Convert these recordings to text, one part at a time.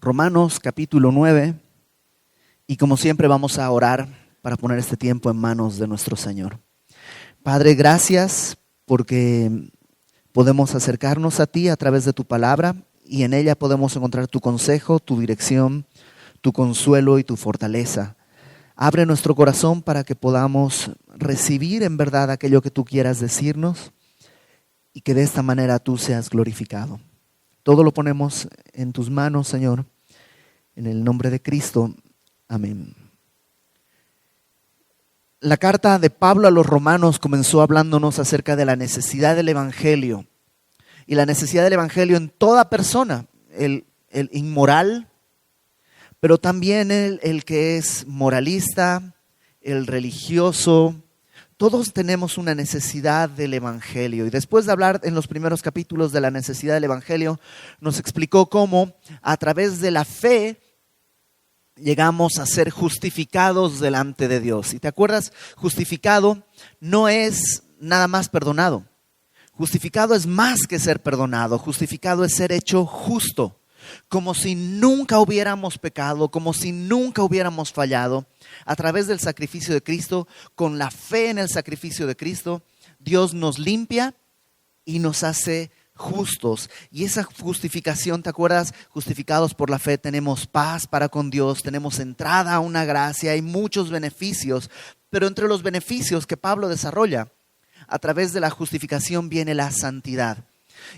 Romanos capítulo 9, y como siempre vamos a orar para poner este tiempo en manos de nuestro Señor. Padre, gracias porque podemos acercarnos a ti a través de tu palabra y en ella podemos encontrar tu consejo, tu dirección, tu consuelo y tu fortaleza. Abre nuestro corazón para que podamos recibir en verdad aquello que tú quieras decirnos y que de esta manera tú seas glorificado. Todo lo ponemos en tus manos, Señor, en el nombre de Cristo. Amén. La carta de Pablo a los romanos comenzó hablándonos acerca de la necesidad del evangelio y la necesidad del evangelio en toda persona, el inmoral, pero también el que es moralista, el religioso. Todos tenemos una necesidad del evangelio. Y después de hablar en los primeros capítulos de la necesidad del evangelio, nos explicó cómo a través de la fe llegamos a ser justificados delante de Dios. ¿Y te acuerdas? Justificado no es nada más perdonado. Justificado es más que ser perdonado. Justificado es ser hecho justo. Como si nunca hubiéramos pecado, como si nunca hubiéramos fallado. A través del sacrificio de Cristo, con la fe en el sacrificio de Cristo, Dios nos limpia y nos hace justos. Y esa justificación, ¿te acuerdas? Justificados por la fe, tenemos paz para con Dios, tenemos entrada a una gracia, hay muchos beneficios. Pero entre los beneficios que Pablo desarrolla, a través de la justificación viene la santidad.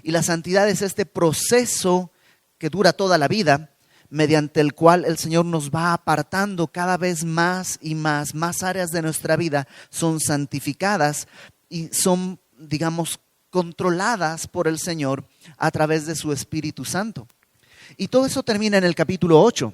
Y la santidad es este proceso que dura toda la vida, mediante el cual el Señor nos va apartando cada vez más y más áreas de nuestra vida son santificadas y son, digamos, controladas por el Señor a través de su Espíritu Santo. Y todo eso termina en el capítulo 8,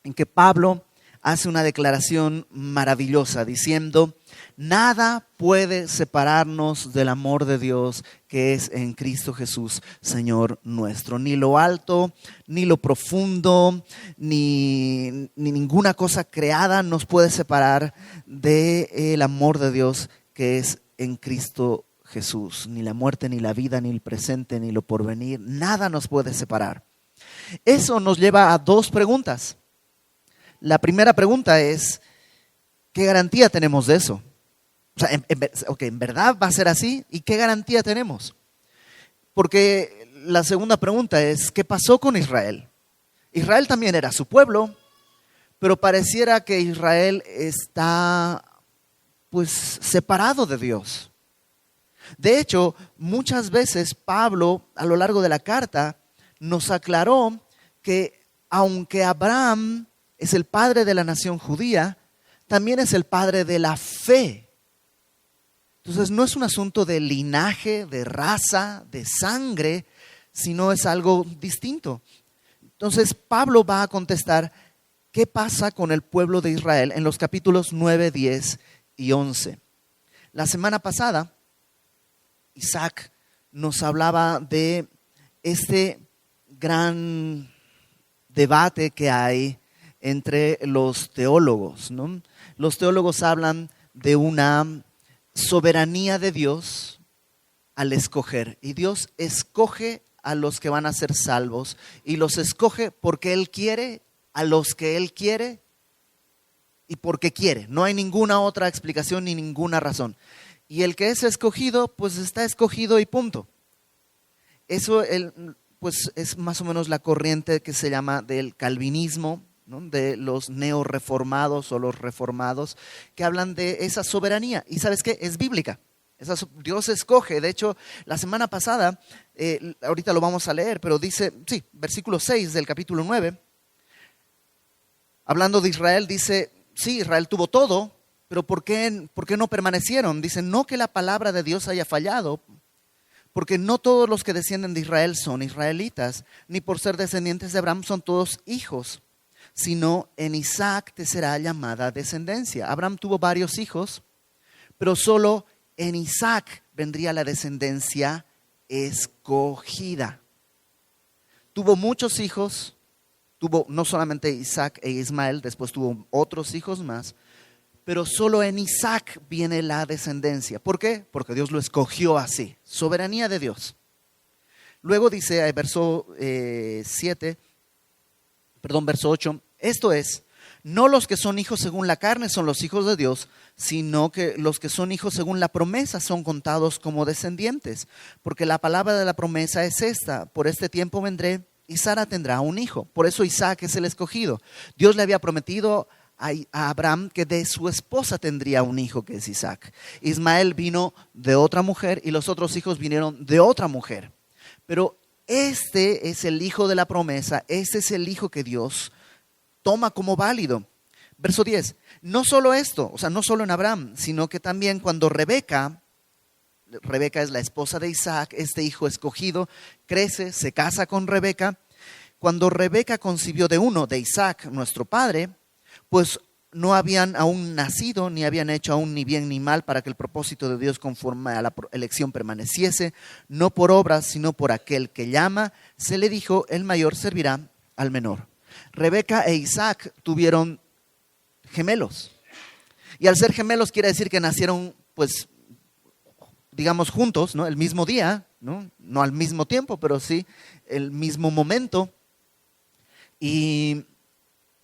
en que Pablo hace una declaración maravillosa diciendo: nada puede separarnos del amor de Dios que es en Cristo Jesús, Señor nuestro. Ni lo alto, ni lo profundo, ni ninguna cosa creada nos puede separar del amor de Dios que es en Cristo Jesús. Ni la muerte, ni la vida, ni el presente, ni lo porvenir, nada nos puede separar. Eso nos lleva a dos preguntas. La primera pregunta es: ¿qué garantía tenemos de eso? O sea, ¿en verdad va a ser así? ¿Y qué garantía tenemos? Porque la segunda pregunta es: ¿qué pasó con Israel? Israel también era su pueblo, pero pareciera que Israel está pues separado de Dios. De hecho, muchas veces Pablo a lo largo de la carta nos aclaró que aunque Abraham es el padre de la nación judía, también es el padre de la fe. Entonces no es un asunto de linaje, de raza, de sangre, sino es algo distinto. Entonces Pablo va a contestar qué pasa con el pueblo de Israel en los capítulos 9, 10 y 11. La semana pasada, Isaac nos hablaba de este gran debate que hay entre los teólogos, ¿no? Los teólogos hablan de una soberanía de Dios al escoger. Y Dios escoge a los que van a ser salvos y los escoge porque Él quiere, a los que Él quiere y porque quiere. No hay ninguna otra explicación ni ninguna razón. Y el que es escogido, pues está escogido y punto. Eso pues es más o menos la corriente que se llama del calvinismo, ¿no? De los neorreformados o los reformados, que hablan de esa soberanía. ¿Y sabes qué? Es bíblica. Dios escoge. De hecho, la semana pasada, ahorita lo vamos a leer, pero dice, sí, versículo 6 del capítulo 9, hablando de Israel, dice, sí, Israel tuvo todo, pero ¿por qué no permanecieron? Dice, no que la palabra de Dios haya fallado, porque no todos los que descienden de Israel son israelitas, ni por ser descendientes de Abraham son todos hijos, sino en Isaac te será llamada descendencia. Abraham tuvo varios hijos, pero solo en Isaac vendría la descendencia escogida. Tuvo muchos hijos, tuvo no solamente Isaac e Ismael, después tuvo otros hijos más, pero solo en Isaac viene la descendencia. ¿Por qué? Porque Dios lo escogió así, soberanía de Dios. Luego dice, verso 7, verso 8, esto es, no los que son hijos según la carne son los hijos de Dios, sino que los que son hijos según la promesa son contados como descendientes. Porque la palabra de la promesa es esta: por este tiempo vendré y Sara tendrá un hijo. Por eso Isaac es el escogido. Dios le había prometido a Abraham que de su esposa tendría un hijo, que es Isaac. Ismael vino de otra mujer y los otros hijos vinieron de otra mujer. Pero este es el hijo de la promesa, este es el hijo que Dios toma como válido. Verso 10, no solo esto, o sea, no solo en Abraham, sino que también cuando Rebeca es la esposa de Isaac, este hijo escogido, crece, se casa con Rebeca. Cuando Rebeca concibió de Isaac, nuestro padre, pues no habían aún nacido, ni habían hecho aún ni bien ni mal, para que el propósito de Dios conforme a la elección permaneciese, no por obras, sino por aquel que llama. Se le dijo, el mayor servirá al menor. Rebeca e Isaac tuvieron gemelos. Y al ser gemelos quiere decir que nacieron, pues, digamos juntos, ¿no? El mismo día, ¿no? No al mismo tiempo, pero sí el mismo momento. Y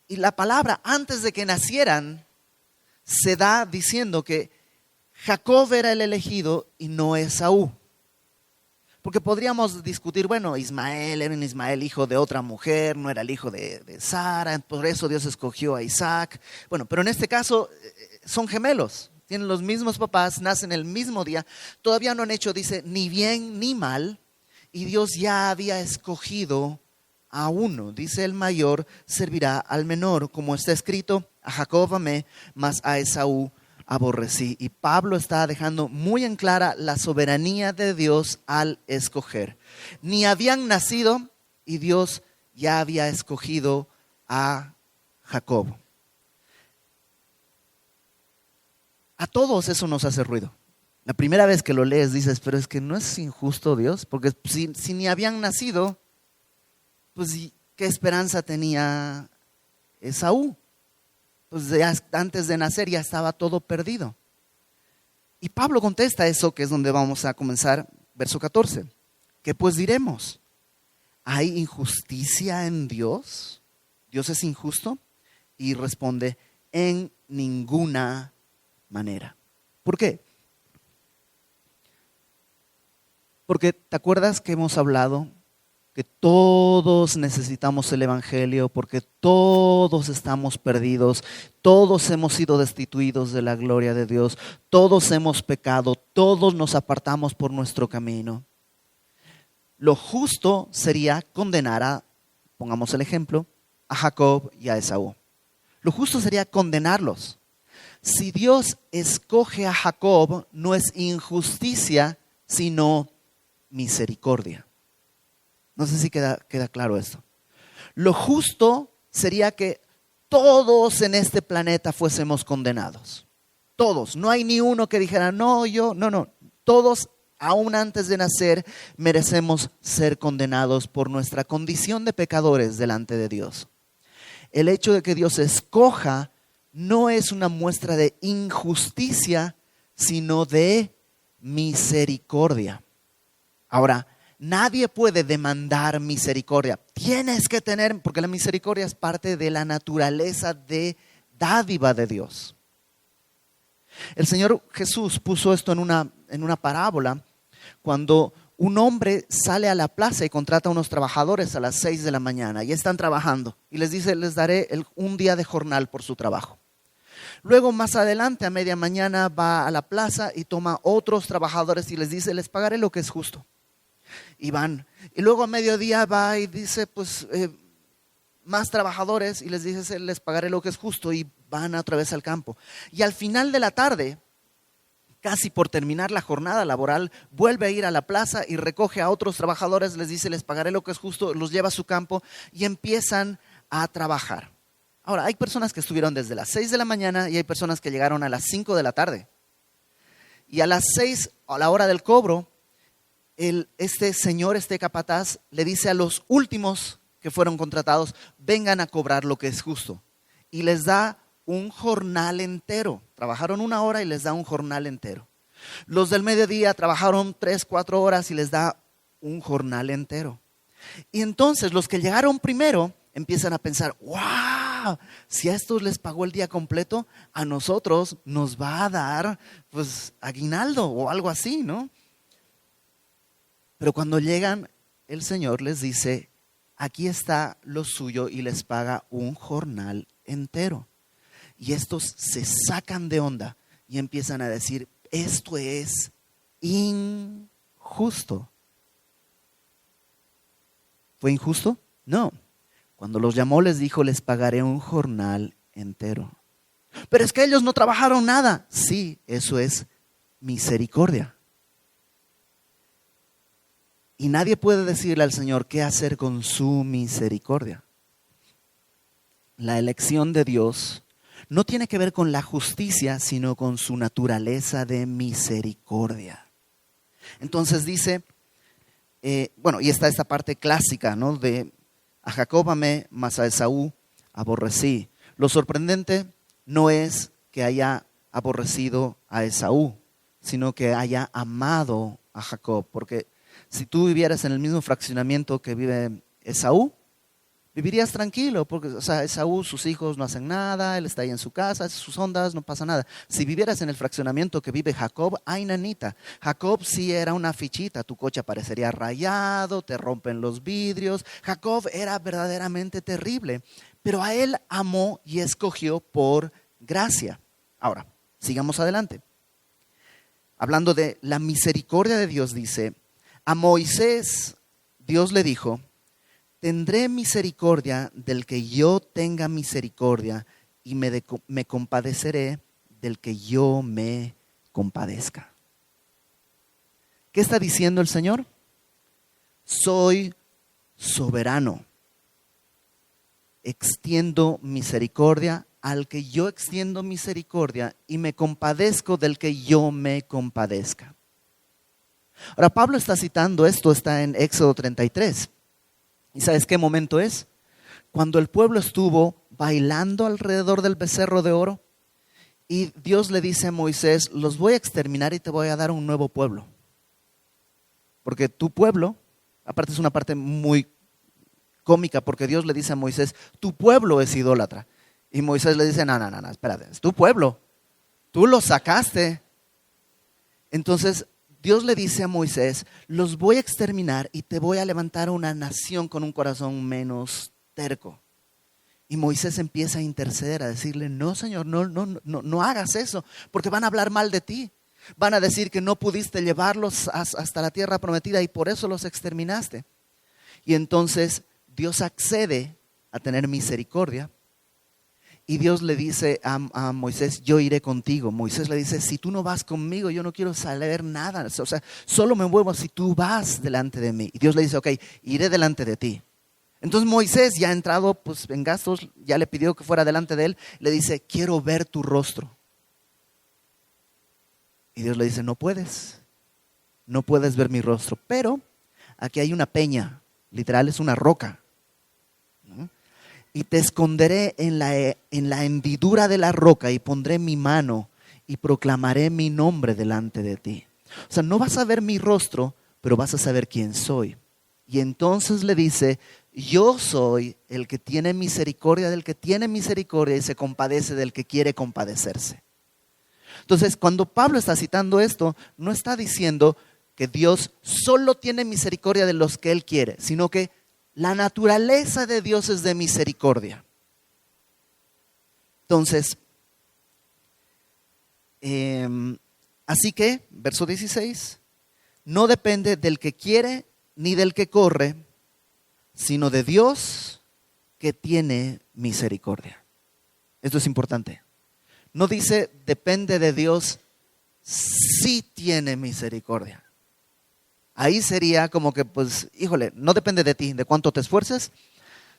la palabra, antes de que nacieran, se da diciendo que Jacob era el elegido y no Esaú. Porque podríamos discutir, bueno, Ismael era un Ismael hijo de otra mujer, no era el hijo de Sara, por eso Dios escogió a Isaac. Bueno, pero en este caso son gemelos, tienen los mismos papás, nacen el mismo día, todavía no han hecho, dice, ni bien ni mal, y Dios ya había escogido a uno. Dice, el mayor servirá al menor, como está escrito, a Jacob amé, mas a Esaú aborrecí. Y Pablo está dejando muy en clara la soberanía de Dios al escoger. Ni habían nacido y Dios ya había escogido a Jacob. A todos eso nos hace ruido. La primera vez que lo lees dices, pero es que no es injusto Dios, porque si ni habían nacido, pues ¿qué esperanza tenía Esaú? Pues antes de nacer ya estaba todo perdido. Y Pablo contesta eso, que es donde vamos a comenzar, verso 14. ¿Qué pues diremos? ¿Hay injusticia en Dios? ¿Dios es injusto? Y responde, en ninguna manera. ¿Por qué? Porque ¿te acuerdas que hemos hablado que todos necesitamos el Evangelio, porque todos estamos perdidos, todos hemos sido destituidos de la gloria de Dios, todos hemos pecado, todos nos apartamos por nuestro camino? Lo justo sería condenar a, pongamos el ejemplo, a Jacob y a Esaú. Lo justo sería condenarlos. Si Dios escoge a Jacob, no es injusticia, sino misericordia. No sé si queda claro esto. Lo justo sería que todos en este planeta fuésemos condenados. Todos. No hay ni uno que dijera, no. Todos, aún antes de nacer, merecemos ser condenados por nuestra condición de pecadores delante de Dios. El hecho de que Dios escoja no es una muestra de injusticia, sino de misericordia. Ahora, nadie puede demandar misericordia. Tienes que tener, porque la misericordia es parte de la naturaleza de dádiva de Dios. El Señor Jesús puso esto en una parábola cuando un hombre sale a la plaza y contrata a unos trabajadores a las 6 de la mañana y están trabajando y les dice, les daré un día de jornal por su trabajo. Luego más adelante a media mañana va a la plaza y toma otros trabajadores y les dice, les pagaré lo que es justo. Y van. Y luego a mediodía va y dice, pues más trabajadores y les dice, les pagaré lo que es justo, y van otra vez al campo. Y al final de la tarde, casi por terminar la jornada laboral, vuelve a ir a la plaza y recoge a otros trabajadores, les dice, les pagaré lo que es justo, los lleva a su campo y empiezan a trabajar. Ahora, hay personas que estuvieron desde las 6 de la mañana y hay personas que llegaron a las 5 de la tarde. Y a las 6, a la hora del cobro, este capataz le dice a los últimos que fueron contratados, vengan a cobrar lo que es justo. Y les da un jornal entero. Trabajaron 1 hora y les da un jornal entero. Los del mediodía trabajaron 3, 4 horas y les da un jornal entero. Y entonces los que llegaron primero empiezan a pensar, wow, si a estos les pagó el día completo, a nosotros nos va a dar pues aguinaldo o algo así, ¿no? Pero cuando llegan, el Señor les dice, aquí está lo suyo, y les paga un jornal entero. Y estos se sacan de onda y empiezan a decir, esto es injusto. ¿Fue injusto? No. Cuando los llamó les dijo, les pagaré un jornal entero. Pero es que ellos no trabajaron nada. Sí, eso es misericordia. Y nadie puede decirle al Señor qué hacer con su misericordia. La elección de Dios no tiene que ver con la justicia, sino con su naturaleza de misericordia. Entonces dice, y está esta parte clásica, ¿no? De a Jacob amé, mas a Esaú aborrecí. Lo sorprendente no es que haya aborrecido a Esaú, sino que haya amado a Jacob. Porque si tú vivieras en el mismo fraccionamiento que vive Esaú, vivirías tranquilo, porque Esaú, sus hijos no hacen nada, él está ahí en su casa, sus ondas, no pasa nada. Si vivieras en el fraccionamiento que vive Jacob, ay nanita, Jacob sí era una fichita, tu coche aparecería rayado, te rompen los vidrios. Jacob era verdaderamente terrible, pero a él amó y escogió por gracia. Ahora, sigamos adelante. Hablando de la misericordia de Dios, dice, a Moisés Dios le dijo, tendré misericordia del que yo tenga misericordia y me compadeceré del que yo me compadezca. ¿Qué está diciendo el Señor? Soy soberano. Extiendo misericordia al que yo extiendo misericordia y me compadezco del que yo me compadezca. Ahora Pablo está citando esto, está en Éxodo 33. ¿Y sabes qué momento es? Cuando el pueblo estuvo bailando alrededor del becerro de oro y Dios le dice a Moisés, los voy a exterminar y te voy a dar un nuevo pueblo. Porque tu pueblo, aparte es una parte muy cómica, porque Dios le dice a Moisés, tu pueblo es idólatra. Y Moisés le dice, no, espérate, es tu pueblo, tú lo sacaste. Entonces Dios le dice a Moisés, los voy a exterminar y te voy a levantar una nación con un corazón menos terco. Y Moisés empieza a interceder, a decirle, no Señor, no hagas eso, porque van a hablar mal de ti. Van a decir que no pudiste llevarlos hasta la tierra prometida y por eso los exterminaste. Y entonces Dios accede a tener misericordia. Y Dios le dice a Moisés, yo iré contigo. Moisés le dice, si tú no vas conmigo, yo no quiero saber nada. O sea, solo me muevo si tú vas delante de mí. Y Dios le dice, ok, iré delante de ti. Entonces Moisés, ya entrado pues, en gastos, ya le pidió que fuera delante de él. Le dice, quiero ver tu rostro. Y Dios le dice, no puedes ver mi rostro. Pero aquí hay una peña, literal es una roca. Y te esconderé en la hendidura de la roca y pondré mi mano y proclamaré mi nombre delante de ti. O sea, no vas a ver mi rostro, pero vas a saber quién soy. Y entonces le dice, yo soy el que tiene misericordia del que tiene misericordia y se compadece del que quiere compadecerse. Entonces, cuando Pablo está citando esto, no está diciendo que Dios solo tiene misericordia de los que Él quiere, sino que la naturaleza de Dios es de misericordia. Entonces, así que, verso 16, no depende del que quiere ni del que corre, sino de Dios que tiene misericordia. Esto es importante. No dice depende de Dios si tiene misericordia. Ahí sería como que, pues, híjole, no depende de ti, de cuánto te esfuerces,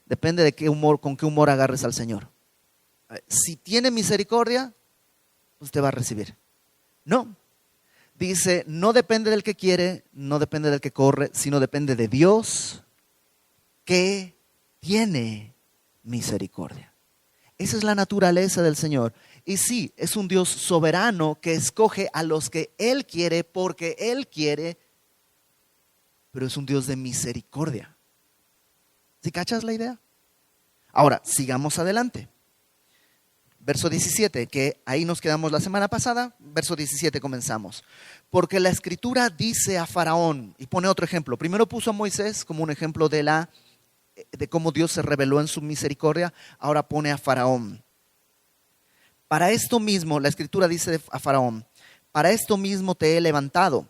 depende de con qué humor agarres al Señor. Si tiene misericordia, pues te va a recibir. No, dice, no depende del que quiere, no depende del que corre, sino depende de Dios que tiene misericordia. Esa es la naturaleza del Señor. Y sí, es un Dios soberano que escoge a los que Él quiere porque Él quiere, pero es un Dios de misericordia. ¿Sí cachas la idea? Ahora, sigamos adelante. Verso 17, que ahí nos quedamos la semana pasada. Verso 17 comenzamos. Porque la Escritura dice a Faraón, y pone otro ejemplo. Primero puso a Moisés como un ejemplo de cómo Dios se reveló en su misericordia. Ahora pone a Faraón. Para esto mismo, la Escritura dice a Faraón, para esto mismo te he levantado,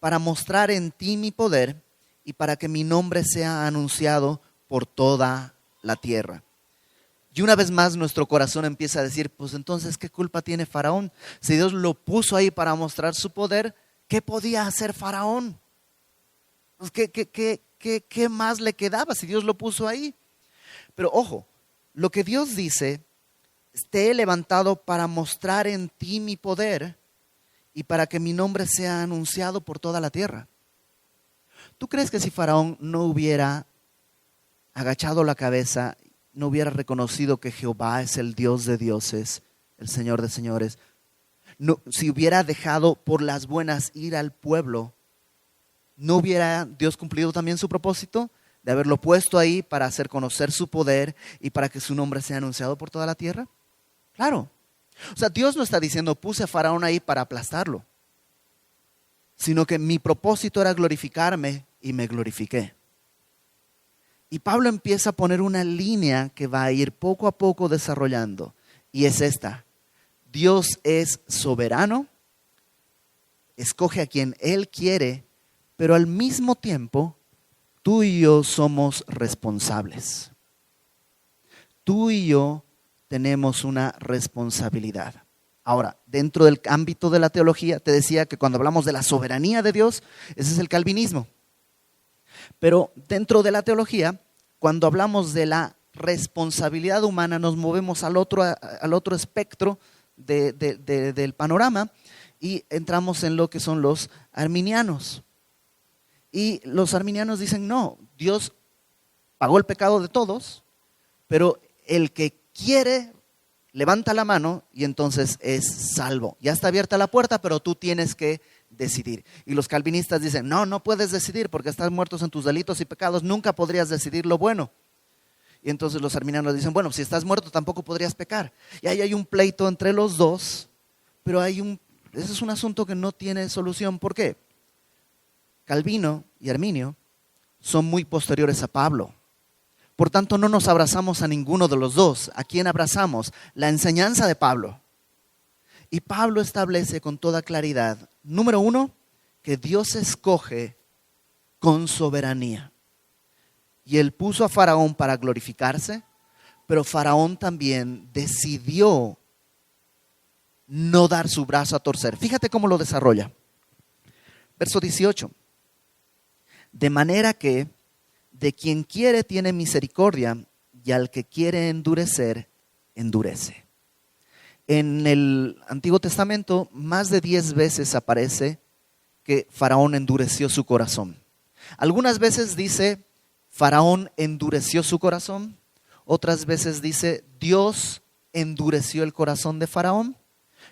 para mostrar en ti mi poder y para que mi nombre sea anunciado por toda la tierra. Y una vez más nuestro corazón empieza a decir, pues entonces, ¿qué culpa tiene Faraón? Si Dios lo puso ahí para mostrar su poder, ¿qué podía hacer Faraón? Pues, ¿qué más le quedaba si Dios lo puso ahí? Pero ojo, lo que Dios dice, te he levantado para mostrar en ti mi poder y para que mi nombre sea anunciado por toda la tierra. ¿Tú crees que si Faraón no hubiera agachado la cabeza, no hubiera reconocido que Jehová es el Dios de dioses, el Señor de señores, si hubiera dejado por las buenas ir al pueblo, ¿no hubiera Dios cumplido también su propósito de haberlo puesto ahí para hacer conocer su poder y para que su nombre sea anunciado por toda la tierra? Claro. O sea, Dios no está diciendo, puse a Faraón ahí para aplastarlo, sino que mi propósito era glorificarme y me glorifiqué. Y Pablo empieza a poner una línea que va a ir poco a poco desarrollando. Y es esta. Dios es soberano, escoge a quien Él quiere, pero al mismo tiempo tú y yo somos responsables. Tú y yo tenemos una responsabilidad. Ahora, dentro del ámbito de la teología, te decía que cuando hablamos de la soberanía de Dios, ese es el calvinismo. Pero dentro de la teología, cuando hablamos de la responsabilidad humana, nos movemos al otro espectro del panorama y entramos en lo que son los arminianos. Y los arminianos dicen, no, Dios pagó el pecado de todos, pero el que quiere levanta la mano y entonces es salvo. Ya está abierta la puerta, pero tú tienes que decidir. Y los calvinistas dicen, no puedes decidir porque estás muertos en tus delitos y pecados, nunca podrías decidir lo bueno. Y entonces los arminianos dicen, bueno, si estás muerto tampoco podrías pecar. Y ahí hay un pleito entre los dos, pero ese es un asunto que no tiene solución. ¿Por qué? Calvino y Arminio son muy posteriores a Pablo. Por tanto, no nos abrazamos a ninguno de los dos. ¿A quién abrazamos? La enseñanza de Pablo. Y Pablo establece con toda claridad, número uno, que Dios escoge con soberanía. Y Él puso a Faraón para glorificarse, pero Faraón también decidió no dar su brazo a torcer. Fíjate cómo lo desarrolla. Verso 18. De manera que de quien quiere tiene misericordia y al que quiere endurecer, endurece. En el Antiguo Testamento más de 10 veces aparece que Faraón endureció su corazón. Algunas veces dice Faraón endureció su corazón, otras veces dice Dios endureció el corazón de Faraón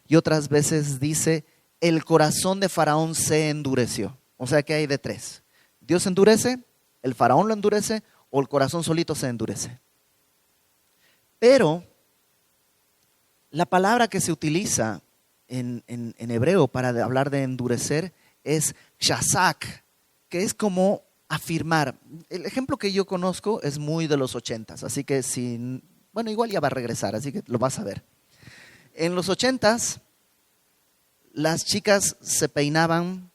y otras veces dice el corazón de Faraón se endureció. O sea que hay de tres. Dios endurece, el Faraón lo endurece o el corazón solito se endurece. Pero la palabra que se utiliza en hebreo para hablar de endurecer es shazak, que es como afirmar. El ejemplo que yo conozco es muy de los 80s, así que igual ya va a regresar, así que lo vas a ver. En los 80s, las chicas se peinaban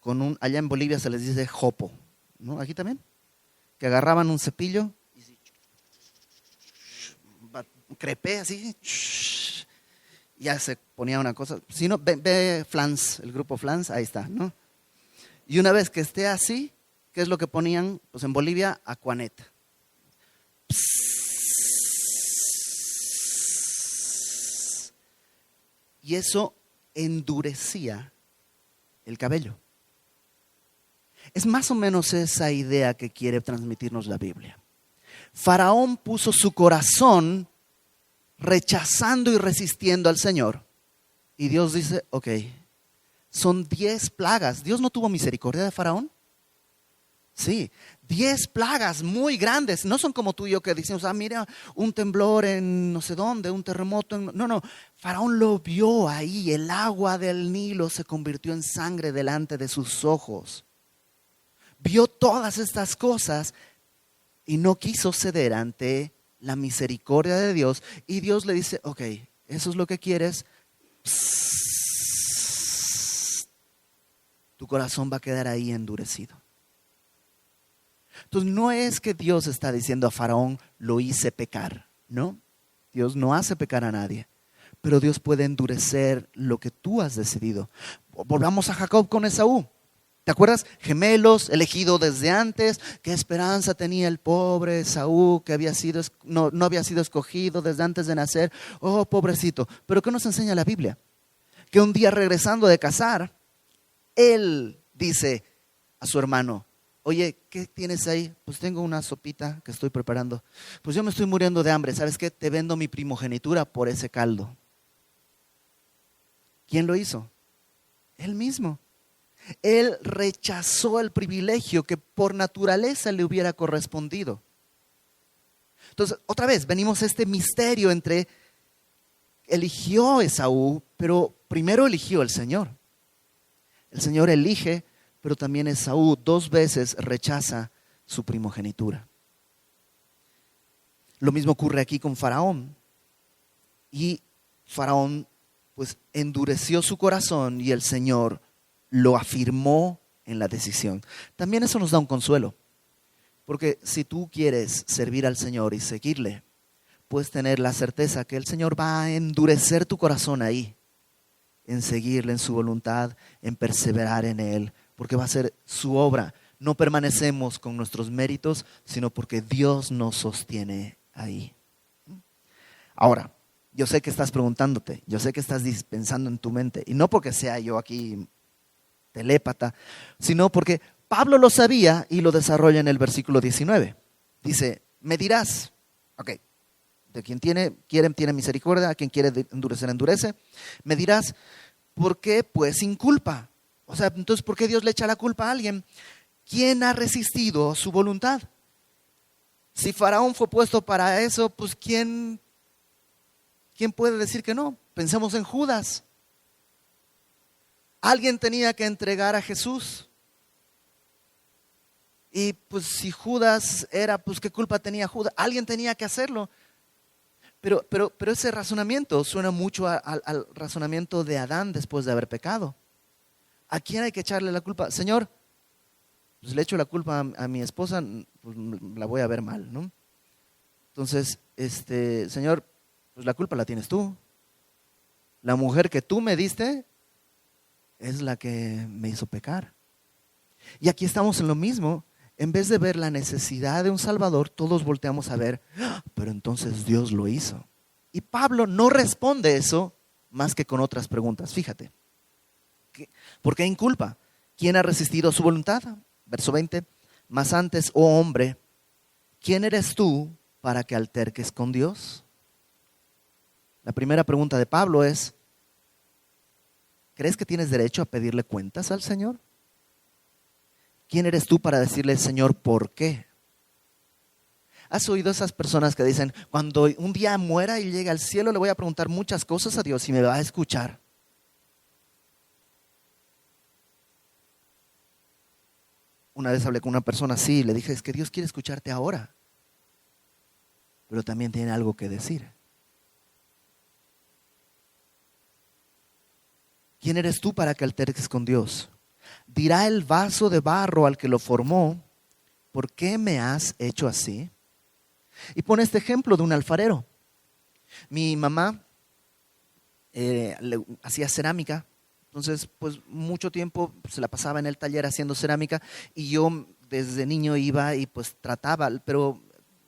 con allá en Bolivia se les dice jopo, ¿no? Aquí también, que agarraban un cepillo y crepé así, ya se ponía una cosa. Si no, ve Flans, el grupo Flans, ahí está, ¿no? Y una vez que esté así, ¿qué es lo que ponían? Pues en Bolivia, Aquanet. Y eso endurecía el cabello. Es más o menos esa idea que quiere transmitirnos la Biblia. Faraón puso su corazón rechazando y resistiendo al Señor. Y Dios dice, ok, son 10 plagas. ¿Dios no tuvo misericordia de Faraón? Sí, 10 plagas muy grandes. No son como tú y yo que decimos, mira, un temblor en no sé dónde, un terremoto. No, Faraón lo vio ahí. El agua del Nilo se convirtió en sangre delante de sus ojos. Vio todas estas cosas y no quiso ceder ante la misericordia de Dios. Y Dios le dice, ok, eso es lo que quieres. Tu corazón va a quedar ahí endurecido. Entonces no es que Dios está diciendo a Faraón, lo hice pecar, ¿no? Dios no hace pecar a nadie, pero Dios puede endurecer lo que tú has decidido. Volvamos a Jacob con Esaú. ¿Te acuerdas? Gemelos, elegido desde antes. ¿Qué esperanza tenía el pobre Esaú que no había sido escogido desde antes de nacer? Oh, pobrecito. ¿Pero qué nos enseña la Biblia? Que un día regresando de cazar, él dice a su hermano, oye, ¿qué tienes ahí? Pues tengo una sopita que estoy preparando. Pues yo me estoy muriendo de hambre. ¿Sabes qué? Te vendo mi primogenitura por ese caldo. ¿Quién lo hizo? Él mismo. Él rechazó el privilegio que por naturaleza le hubiera correspondido. Entonces, otra vez, venimos a este misterio entre eligió Esaú, pero primero eligió el Señor. El Señor elige, pero también Esaú 2 veces rechaza su primogenitura. Lo mismo ocurre aquí con Faraón. Y Faraón pues endureció su corazón y el Señor lo afirmó en la decisión. También eso nos da un consuelo, porque si tú quieres servir al Señor y seguirle, puedes tener la certeza que el Señor va a endurecer tu corazón ahí, en seguirle en su voluntad, en perseverar en Él, porque va a ser su obra. No permanecemos con nuestros méritos, sino porque Dios nos sostiene ahí. Ahora, yo sé que estás preguntándote, yo sé que estás pensando en tu mente, y no porque sea yo aquí telépata, sino porque Pablo lo sabía y lo desarrolla en el versículo 19. Dice, me dirás, ok, de quien tiene misericordia, a quien quiere endurecer, endurece. Me dirás, ¿por qué? Pues sin culpa. O sea, entonces, ¿por qué Dios le echa la culpa a alguien? ¿Quién ha resistido su voluntad? Si Faraón fue puesto para eso, pues ¿quién puede decir que no? Pensemos en Judas. Alguien tenía que entregar a Jesús. Y pues si Judas era, pues ¿qué culpa tenía Judas? Alguien tenía que hacerlo. Pero ese razonamiento suena mucho al razonamiento de Adán después de haber pecado. ¿A quién hay que echarle la culpa? Señor, pues le echo la culpa a mi esposa, pues la voy a ver mal, ¿no? Entonces, Señor, pues la culpa la tienes tú. La mujer que tú me diste es la que me hizo pecar. Y aquí estamos en lo mismo. En vez de ver la necesidad de un Salvador, todos volteamos a ver, pero entonces Dios lo hizo. Y Pablo no responde eso más que con otras preguntas. Fíjate, ¿por qué inculpa? ¿Quién ha resistido su voluntad? Verso 20, mas antes, oh hombre, ¿quién eres tú para que alterques con Dios? La primera pregunta de Pablo es, ¿crees que tienes derecho a pedirle cuentas al Señor? ¿Quién eres tú para decirle, Señor, por qué? ¿Has oído esas personas que dicen, cuando un día muera y llegue al cielo, le voy a preguntar muchas cosas a Dios y me va a escuchar? Una vez hablé con una persona así y le dije, es que Dios quiere escucharte ahora, pero también tiene algo que decir. ¿Quién eres tú para que alterques con Dios? Dirá el vaso de barro al que lo formó, ¿por qué me has hecho así? Y pone este ejemplo de un alfarero. Mi mamá hacía cerámica, entonces pues mucho tiempo se la pasaba en el taller haciendo cerámica y yo desde niño iba y pues trataba, pero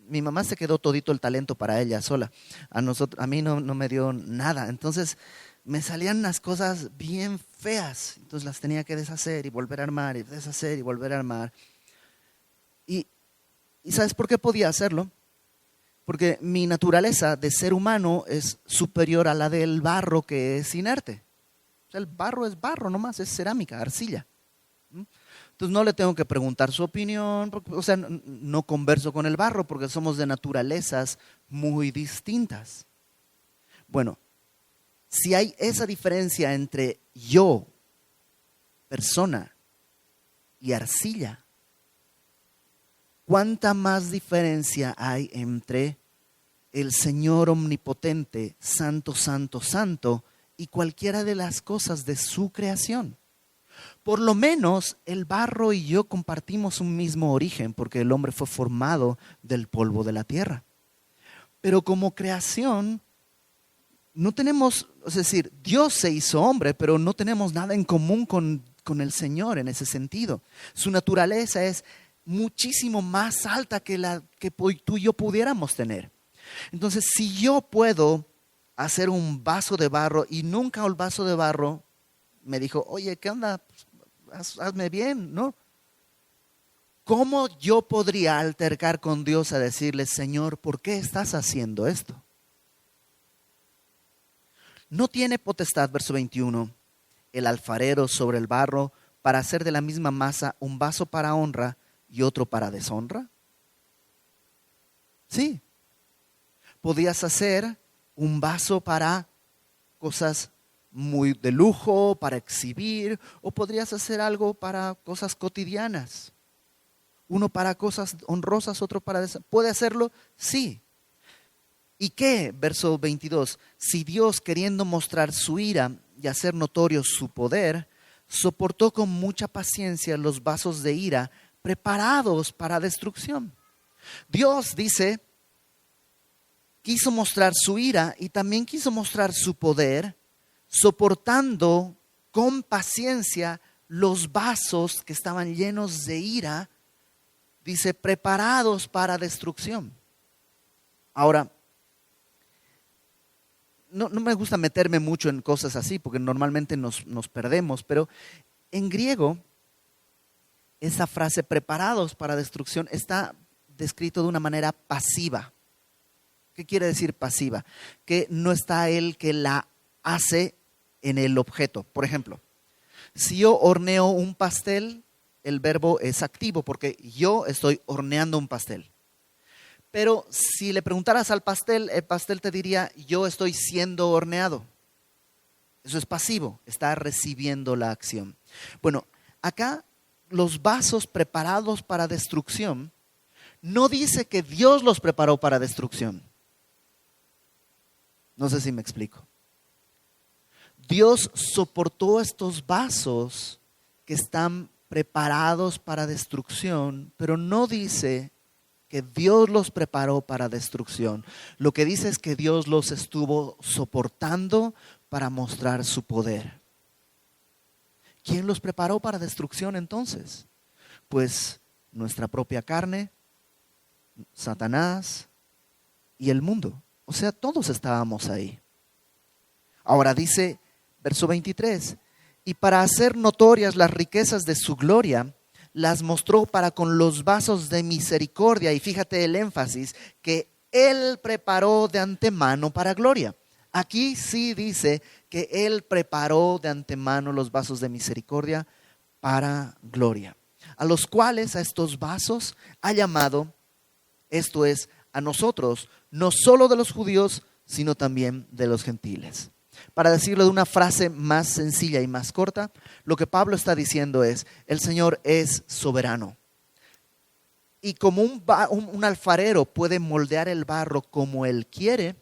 mi mamá se quedó todito el talento para ella sola. A mí no me dio nada, entonces me salían las cosas bien feas, entonces las tenía que deshacer y volver a armar y deshacer y volver a armar. ¿Y sabes por qué podía hacerlo? Porque mi naturaleza de ser humano es superior a la del barro, que es inerte. O sea, el barro es barro nomás, es cerámica, arcilla. Entonces no le tengo que preguntar su opinión, o sea, no converso con el barro porque somos de naturalezas muy distintas. Bueno, si hay esa diferencia entre yo, persona, y arcilla, ¿cuánta más diferencia hay entre el Señor omnipotente, santo, santo, santo, y cualquiera de las cosas de su creación? Por lo menos el barro y yo compartimos un mismo origen, porque el hombre fue formado del polvo de la tierra. Pero como creación, no tenemos, es decir, Dios se hizo hombre, pero no tenemos nada en común con el Señor en ese sentido. Su naturaleza es muchísimo más alta que la que tú y yo pudiéramos tener. Entonces, si yo puedo hacer un vaso de barro y nunca el vaso de barro me dijo, oye, ¿qué onda? Hazme bien, ¿no? ¿Cómo yo podría altercar con Dios a decirle, Señor, ¿por qué estás haciendo esto? No tiene potestad, verso 21, el alfarero sobre el barro para hacer de la misma masa un vaso para honra y otro para deshonra. Sí. Podías hacer un vaso para cosas muy de lujo, para exhibir, o podrías hacer algo para cosas cotidianas. Uno para cosas honrosas, otro para deshonra. ¿Puede hacerlo? Sí. ¿Y qué? Verso 22. Si Dios, queriendo mostrar su ira y hacer notorio su poder, soportó con mucha paciencia los vasos de ira preparados para destrucción. Dios dice, quiso mostrar su ira y también quiso mostrar su poder, soportando con paciencia los vasos que estaban llenos de ira, dice, preparados para destrucción. Ahora, no me gusta meterme mucho en cosas así porque normalmente nos perdemos, pero en griego esa frase preparados para destrucción está descrito de una manera pasiva. ¿Qué quiere decir pasiva? Que no está el que la hace en el objeto. Por ejemplo, si yo horneo un pastel, el verbo es activo porque yo estoy horneando un pastel. Pero si le preguntaras al pastel, el pastel te diría, yo estoy siendo horneado. Eso es pasivo, está recibiendo la acción. Bueno, acá los vasos preparados para destrucción, no dice que Dios los preparó para destrucción. No sé si me explico. Dios soportó estos vasos que están preparados para destrucción, pero no dice que Dios los preparó para destrucción. Lo que dice es que Dios los estuvo soportando para mostrar su poder. ¿Quién los preparó para destrucción entonces? Pues nuestra propia carne, Satanás y el mundo. O sea, todos estábamos ahí. Ahora dice, verso 23, y para hacer notorias las riquezas de su gloria, las mostró para con los vasos de misericordia. Y fíjate el énfasis, que Él preparó de antemano para gloria. Aquí sí dice que Él preparó de antemano los vasos de misericordia para gloria. A los cuales, a estos vasos, ha llamado, esto es, a nosotros, no solo de los judíos, sino también de los gentiles. Para decirlo de una frase más sencilla y más corta, lo que Pablo está diciendo es, el Señor es soberano. Y como un alfarero puede moldear el barro como Él quiere,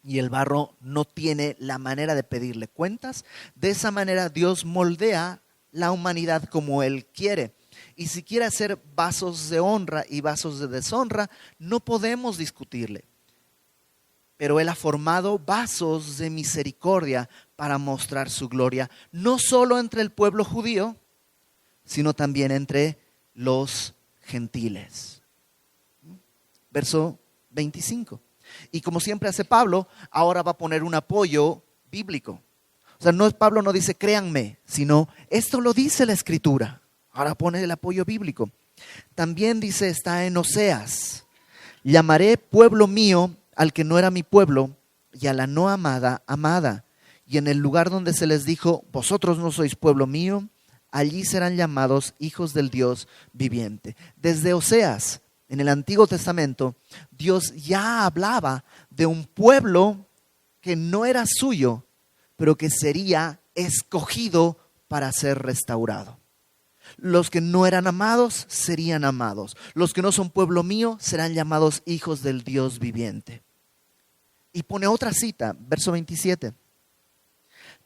y el barro no tiene la manera de pedirle cuentas, de esa manera Dios moldea la humanidad como Él quiere. Y si quiere hacer vasos de honra y vasos de deshonra, no podemos discutirle. Pero Él ha formado vasos de misericordia para mostrar su gloria, no solo entre el pueblo judío, sino también entre los gentiles. Verso 25. Y como siempre hace Pablo, ahora va a poner un apoyo bíblico. O sea, Pablo no dice créanme, sino esto lo dice la Escritura. Ahora pone el apoyo bíblico. También dice, está en Oseas, llamaré pueblo mío al que no era mi pueblo, y a la no amada, amada. Y en el lugar donde se les dijo, vosotros no sois pueblo mío, allí serán llamados hijos del Dios viviente. Desde Oseas, en el Antiguo Testamento, Dios ya hablaba de un pueblo que no era suyo, pero que sería escogido para ser restaurado. Los que no eran amados serían amados. Los que no son pueblo mío serán llamados hijos del Dios viviente. Y pone otra cita, verso 27.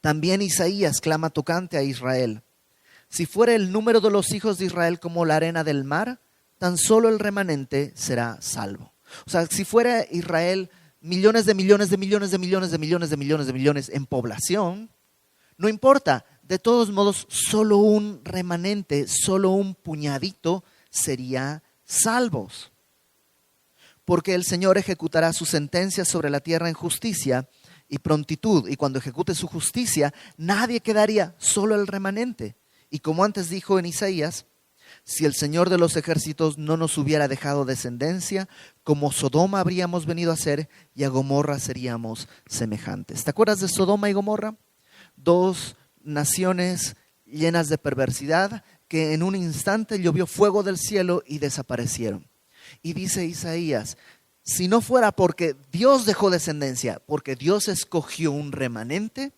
También Isaías clama tocante a Israel. Si fuera el número de los hijos de Israel como la arena del mar, tan solo el remanente será salvo. O sea, si fuera Israel millones de millones de millones de millones de millones de millones de millones en población, no importa. De todos modos, solo un remanente, solo un puñadito sería salvos. Porque el Señor ejecutará su sentencia sobre la tierra en justicia y prontitud. Y cuando ejecute su justicia, nadie quedaría, solo el remanente. Y como antes dijo en Isaías, si el Señor de los ejércitos no nos hubiera dejado descendencia, como Sodoma habríamos venido a ser y a Gomorra seríamos semejantes. ¿Te acuerdas de Sodoma y Gomorra? Dos naciones llenas de perversidad que en un instante llovió fuego del cielo y desaparecieron. Y dice Isaías, si no fuera porque Dios dejó descendencia, porque Dios escogió un remanente,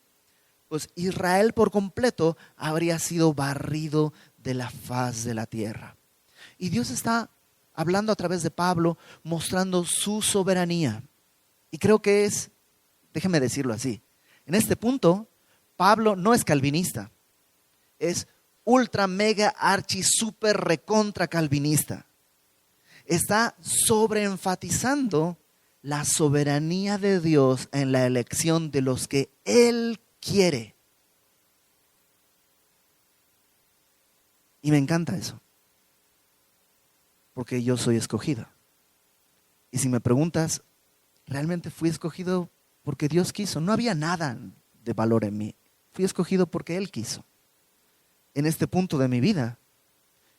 pues Israel por completo habría sido barrido de la faz de la tierra. Y Dios está hablando a través de Pablo, mostrando su soberanía. Y creo que es, déjeme decirlo así, en este punto Pablo no es calvinista, es ultra, mega, archi, super, recontra calvinista. Está sobreenfatizando la soberanía de Dios en la elección de los que Él quiere. Y me encanta eso, porque yo soy escogido. Y si me preguntas, ¿realmente fui escogido porque Dios quiso? No había nada de valor en mí. Fui escogido porque Él quiso. En este punto de mi vida,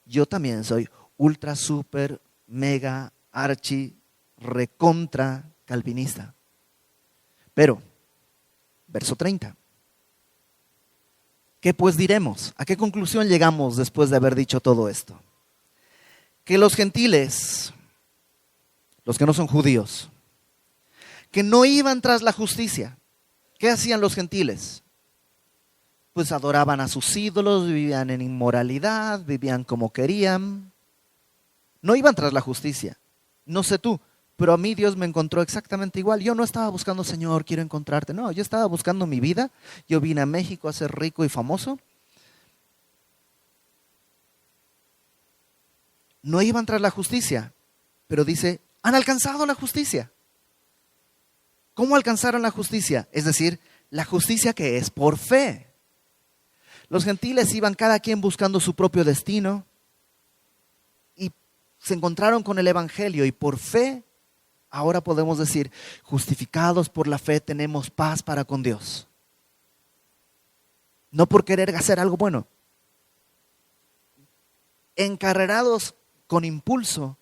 yo también soy ultra, super, mega, archi, recontra calvinista. Pero, verso 30. ¿Qué pues diremos? ¿A qué conclusión llegamos después de haber dicho todo esto? Que los gentiles, los que no son judíos, que no iban tras la justicia, ¿qué hacían los gentiles? Pues adoraban a sus ídolos, vivían en inmoralidad, vivían como querían. No iban tras la justicia. No sé tú, pero a mí Dios me encontró exactamente igual. Yo no estaba buscando, Señor, quiero encontrarte. No, yo estaba buscando mi vida. Yo vine a México a ser rico y famoso. No iban tras la justicia, pero dice, han alcanzado la justicia. ¿Cómo alcanzaron la justicia? Es decir, la justicia que es por fe. Los gentiles iban cada quien buscando su propio destino y se encontraron con el evangelio y por fe, ahora podemos decir, justificados por la fe tenemos paz para con Dios. No por querer hacer algo bueno. Encarrerados con impulso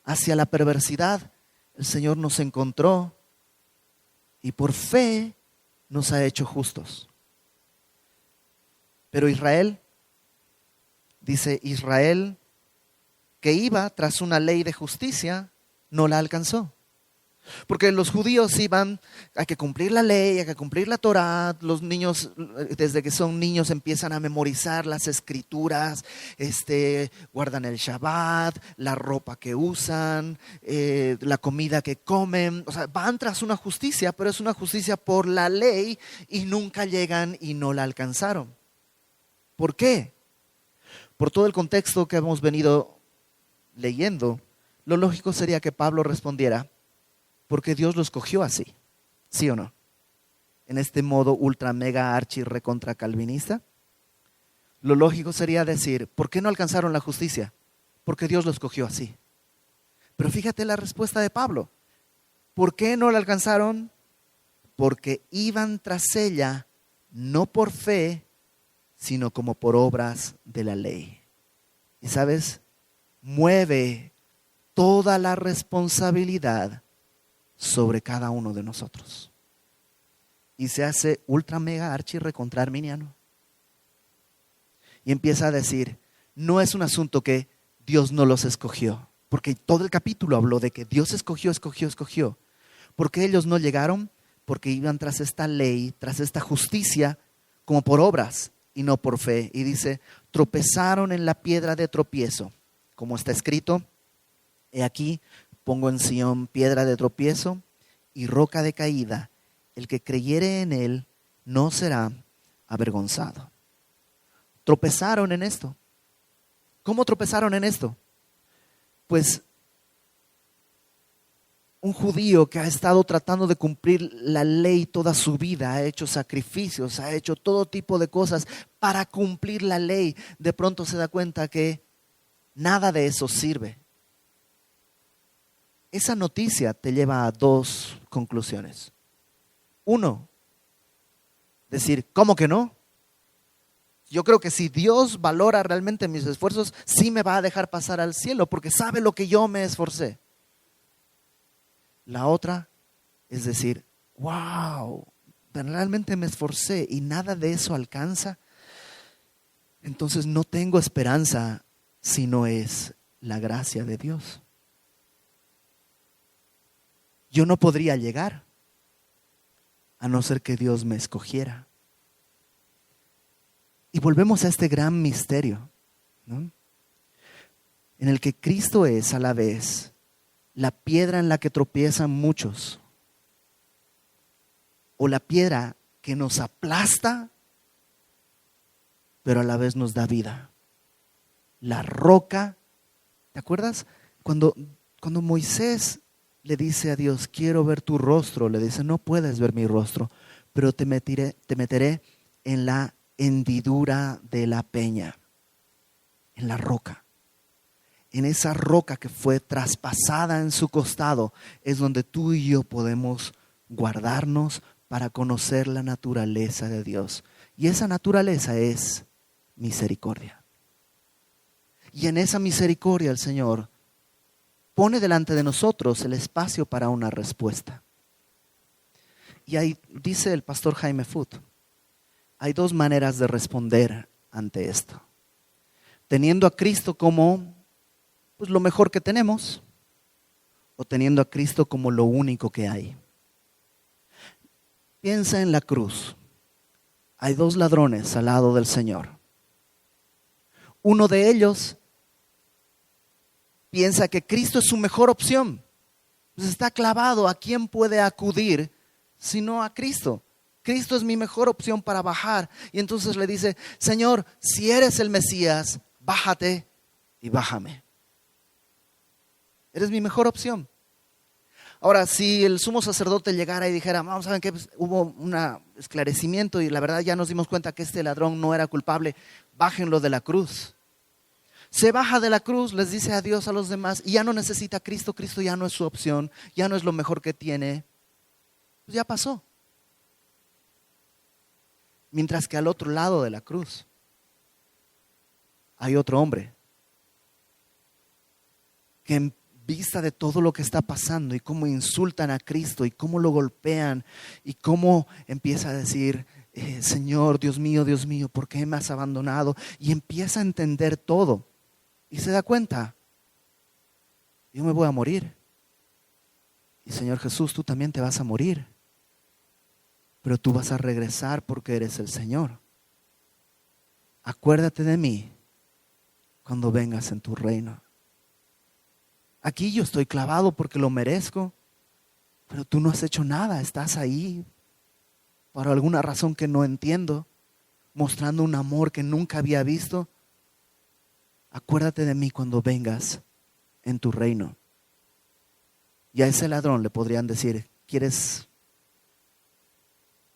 hacia la perversidad, el Señor nos encontró y por fe nos ha hecho justos. Pero Israel, dice Israel, que iba tras una ley de justicia, no la alcanzó. Porque los judíos iban, hay que cumplir la ley, hay que cumplir la Torá. Los niños, desde que son niños, empiezan a memorizar las escrituras, guardan el Shabbat, la ropa que usan, la comida que comen. O sea, van tras una justicia, pero es una justicia por la ley y nunca llegan y no la alcanzaron. ¿Por qué? Por todo el contexto que hemos venido leyendo, lo lógico sería que Pablo respondiera, porque Dios lo escogió así, ¿sí o no? En este modo ultra, mega, archi, recontra calvinista. Lo lógico sería decir, ¿por qué no alcanzaron la justicia? Porque Dios lo escogió así. Pero fíjate la respuesta de Pablo. ¿Por qué no la alcanzaron? Porque iban tras ella, no por fe, sino como por obras de la ley. Y sabes, mueve toda la responsabilidad sobre cada uno de nosotros. Y se hace ultra, mega, archi, recontra arminiano. y empieza a decir, no es un asunto que Dios no los escogió, porque todo el capítulo habló de que Dios escogió. ¿Por qué ellos no llegaron? Porque iban tras esta ley, tras esta justicia, como por obras y no por fe. Y dice, tropezaron en la piedra de tropiezo, como está escrito, he aquí, pongo en Sión piedra de tropiezo y roca de caída, el que creyere en él no será avergonzado. Tropezaron en esto. ¿Cómo tropezaron en esto? Pues un judío que ha estado tratando de cumplir la ley toda su vida, ha hecho sacrificios, ha hecho todo tipo de cosas para cumplir la ley, de pronto se da cuenta que nada de eso sirve. Esa noticia te lleva a dos conclusiones. Uno, decir, ¿cómo que no? Yo creo que si Dios valora realmente mis esfuerzos, sí me va a dejar pasar al cielo, porque sabe lo que yo me esforcé. La otra es decir, wow, realmente me esforcé y nada de eso alcanza. Entonces no tengo esperanza si no es la gracia de Dios. Yo no podría llegar a no ser que Dios me escogiera. Y volvemos a este gran misterio, ¿no? En el que Cristo es a la vez la piedra en la que tropiezan muchos, o la piedra que nos aplasta, pero a la vez nos da vida. La roca, ¿te acuerdas? Cuando Moisés le dice a Dios, quiero ver tu rostro, le dice, no puedes ver mi rostro, pero te meteré en la hendidura de la peña, en la roca. En esa roca que fue traspasada en su costado es donde tú y yo podemos guardarnos para conocer la naturaleza de Dios. Y esa naturaleza es misericordia. Y en esa misericordia el Señor pone delante de nosotros el espacio para una respuesta. Y ahí dice el pastor Jaime Foot, hay dos maneras de responder ante esto. Teniendo a Cristo como pues lo mejor que tenemos, o teniendo a Cristo como lo único que hay. Piensa en la cruz. Hay dos ladrones al lado del Señor. Uno de ellos piensa que Cristo es su mejor opción. Pues está clavado. ¿A quién puede acudir sino a Cristo? Cristo es mi mejor opción para bajar. Y entonces le dice, Señor, si eres el Mesías, bájate y bájame. Eres mi mejor opción. Ahora, si el sumo sacerdote llegara y dijera, vamos, ¿saben qué? Pues, hubo un esclarecimiento y la verdad ya nos dimos cuenta que este ladrón no era culpable, bájenlo de la cruz. Se baja de la cruz, les dice adiós a los demás y ya no necesita a Cristo. Cristo ya no es su opción, ya no es lo mejor que tiene. Pues ya pasó. Mientras que al otro lado de la cruz hay otro hombre que en vista de todo lo que está pasando y cómo insultan a Cristo y cómo lo golpean y cómo empieza a decir, Señor, Dios mío, ¿por qué me has abandonado? Y empieza a entender todo y se da cuenta, yo me voy a morir. Y Señor Jesús, tú también te vas a morir, pero tú vas a regresar porque eres el Señor. Acuérdate de mí cuando vengas en tu reino. Aquí yo estoy clavado porque lo merezco, pero tú no has hecho nada, estás ahí por alguna razón que no entiendo, mostrando un amor que nunca había visto. Acuérdate de mí cuando vengas en tu reino. Y a ese ladrón le podrían decir, ¿quieres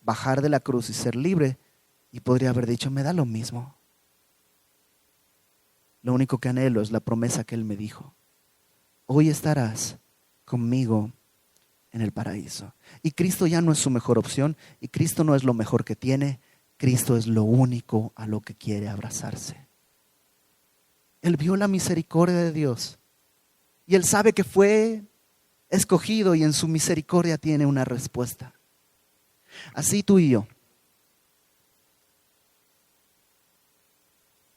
bajar de la cruz y ser libre? Y podría haber dicho, me da lo mismo. Lo único que anhelo es la promesa que él me dijo. Hoy estarás conmigo en el paraíso. Y Cristo ya no es su mejor opción y Cristo no es lo mejor que tiene. Cristo es lo único a lo que quiere abrazarse. Él vio la misericordia de Dios y él sabe que fue escogido y en su misericordia tiene una respuesta. Así tú y yo.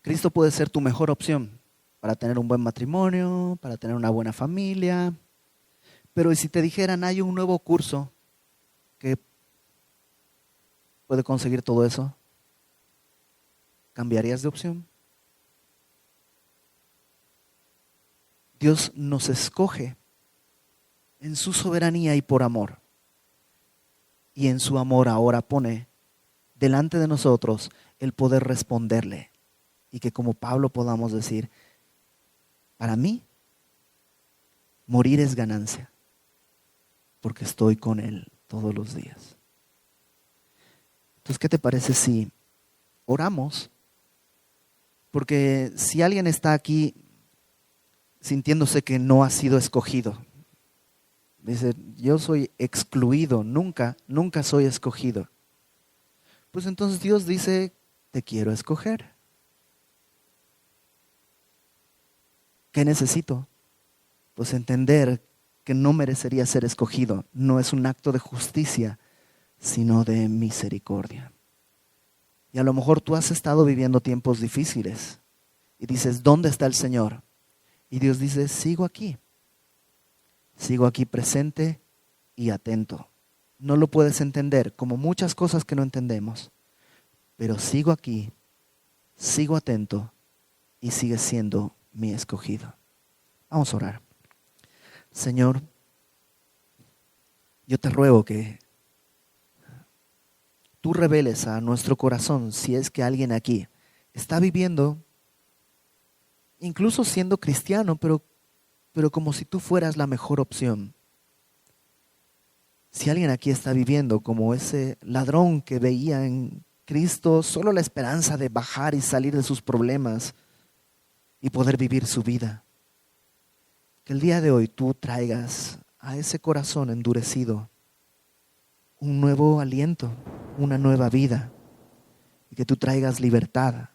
Cristo puede ser tu mejor opción para tener un buen matrimonio, para tener una buena familia. Pero ¿y si te dijeran hay un nuevo curso que puede conseguir todo eso? ¿Cambiarías de opción? Dios nos escoge en su soberanía y por amor. Y en su amor ahora pone delante de nosotros el poder responderle. Y que como Pablo podamos decir, para mí, morir es ganancia, porque estoy con Él todos los días. Entonces, ¿qué te parece si oramos? Porque si alguien está aquí sintiéndose que no ha sido escogido, dice, yo soy excluido, nunca soy escogido. Pues entonces Dios dice, te quiero escoger. ¿Qué necesito? Pues entender que no merecería ser escogido. No es un acto de justicia, sino de misericordia. Y a lo mejor tú has estado viviendo tiempos difíciles y dices, ¿dónde está el Señor? Y Dios dice, sigo aquí presente y atento. No lo puedes entender, como muchas cosas que no entendemos, pero sigo aquí, sigo atento y sigue siendo mi escogido. Vamos a orar. Señor, yo te ruego que tú reveles a nuestro corazón si es que alguien aquí está viviendo, incluso siendo cristiano, pero como si tú fueras la mejor opción. Si alguien aquí está viviendo como ese ladrón que veía en Cristo solo la esperanza de bajar y salir de sus problemas y poder vivir su vida, que el día de hoy tú traigas a ese corazón endurecido un nuevo aliento, una nueva vida, y que tú traigas libertad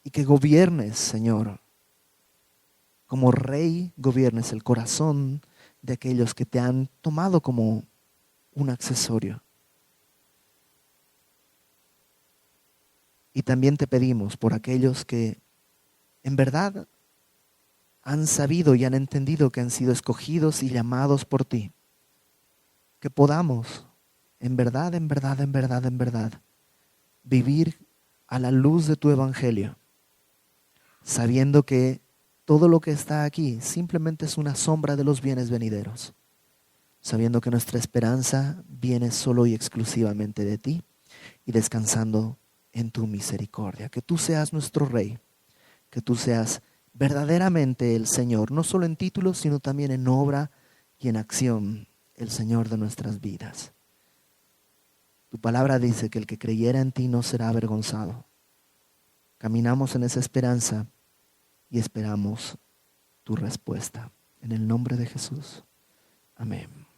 y que gobiernes, Señor, como Rey, gobiernes el corazón de aquellos que te han tomado como un accesorio. Y también te pedimos por aquellos que en verdad han sabido y han entendido que han sido escogidos y llamados por ti, que podamos en verdad vivir a la luz de tu evangelio, sabiendo que todo lo que está aquí simplemente es una sombra de los bienes venideros, sabiendo que nuestra esperanza viene solo y exclusivamente de ti y descansando en tu misericordia. Que tú seas nuestro Rey, que tú seas verdaderamente el Señor, no solo en títulos, sino también en obra y en acción, el Señor de nuestras vidas. Tu palabra dice que el que creyera en ti no será avergonzado. Caminamos en esa esperanza y esperamos tu respuesta. En el nombre de Jesús. Amén.